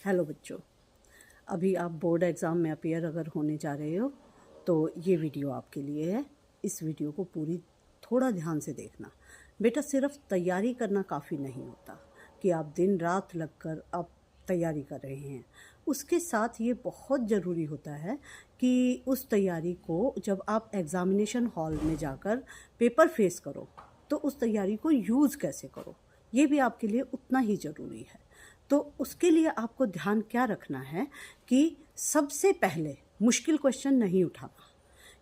Hello बच्चों, अभी आप बोर्ड एग्ज़ाम में अपीयर अगर होने जा रहे हो तो ये वीडियो आपके लिए है। इस वीडियो को पूरी थोड़ा ध्यान से देखना। बेटा, सिर्फ तैयारी करना काफ़ी नहीं होता कि आप दिन रात लगकर आप तैयारी कर रहे हैं। उसके साथ ये बहुत ज़रूरी होता है कि उस तैयारी को जब आप एग्ज़ामिनेशन हॉल में जाकर पेपर फेस करो तो उस तैयारी को यूज़ कैसे करो, ये भी आपके लिए उतना ही ज़रूरी है। तो उसके लिए आपको ध्यान क्या रखना है कि सबसे पहले मुश्किल क्वेश्चन नहीं उठाना,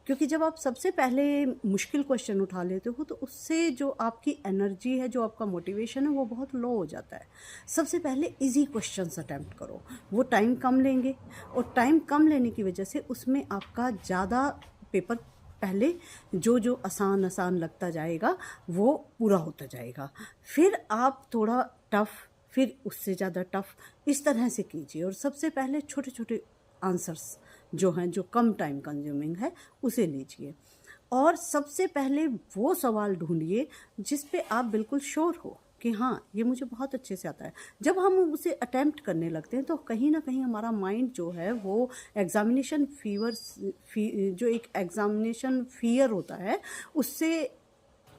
क्योंकि जब आप सबसे पहले मुश्किल क्वेश्चन उठा लेते हो तो उससे जो आपकी एनर्जी है, जो आपका मोटिवेशन है, वो बहुत लो हो जाता है। सबसे पहले इजी क्वेश्चंस अटेम्प्ट करो, वो टाइम कम लेंगे और टाइम कम लेने की वजह से उसमें आपका ज़्यादा पेपर पहले जो आसान लगता जाएगा वो पूरा होता जाएगा। फिर आप थोड़ा टफ़, फिर उससे ज़्यादा टफ़, इस तरह से कीजिए। और सबसे पहले छोटे छोटे आंसर्स जो हैं, जो कम टाइम कंज्यूमिंग है, उसे लीजिए। और सबसे पहले वो सवाल ढूंढिए जिस पे आप बिल्कुल श्योर हो कि हाँ, ये मुझे बहुत अच्छे से आता है। जब हम उसे अटेम्प्ट करने लगते हैं तो कहीं ना कहीं हमारा माइंड जो है वो एग्ज़ामिनेशन जो एक एग्ज़ामिनेशन फियर होता है उससे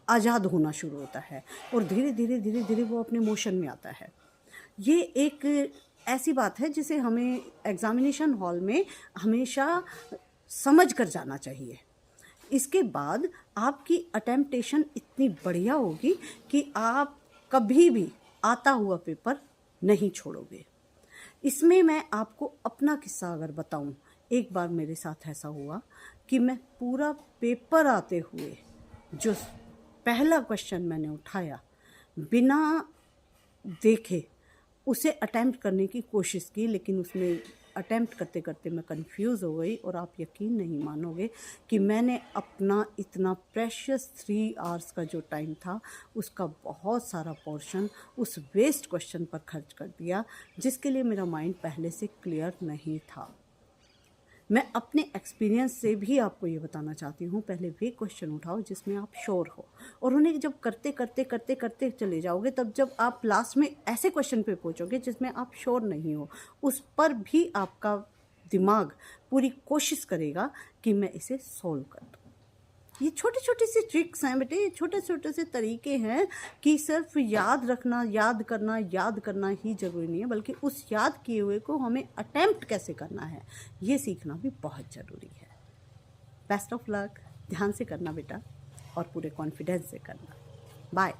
आज़ाद होना शुरू होता है और धीरे धीरे वो अपने मोशन में आता है। ये एक ऐसी बात है जिसे हमें एग्ज़ामिनेशन हॉल में हमेशा समझ कर जाना चाहिए। इसके बाद आपकी अटेम्प्टेशन इतनी बढ़िया होगी कि आप कभी भी आता हुआ पेपर नहीं छोड़ोगे। इसमें मैं आपको अपना किस्सा अगर बताऊं, एक बार मेरे साथ ऐसा हुआ कि मैं पूरा पेपर आते हुए जो पहला क्वेश्चन मैंने उठाया, बिना देखे उसे अटेम्प्ट करने की कोशिश की, लेकिन उसमें अटेम्प्ट करते करते मैं कंफ्यूज हो गई और आप यकीन नहीं मानोगे कि मैंने अपना इतना प्रेशियस 3 आवर्स का जो टाइम था उसका बहुत सारा पोर्शन उस वेस्ट क्वेश्चन पर खर्च कर दिया, जिसके लिए मेरा माइंड पहले से क्लियर नहीं था। मैं अपने एक्सपीरियंस से भी आपको ये बताना चाहती हूँ, पहले वे क्वेश्चन उठाओ जिसमें आप श्योर हो, और उन्हें जब करते चले जाओगे, तब जब आप लास्ट में ऐसे क्वेश्चन पे पहुँचोगे जिसमें आप श्योर नहीं हो, उस पर भी आपका दिमाग पूरी कोशिश करेगा कि मैं इसे सॉल्व कर दूँ। ये छोटी छोटी सी ट्रिक्स हैं बेटे, छोटे छोटे से तरीके हैं कि सिर्फ याद करना ही ज़रूरी नहीं है, बल्कि उस याद किए हुए को हमें अटेम्प्ट कैसे करना है ये सीखना भी बहुत ज़रूरी है। बेस्ट ऑफ लक, ध्यान से करना बेटा और पूरे कॉन्फिडेंस से करना। बाय।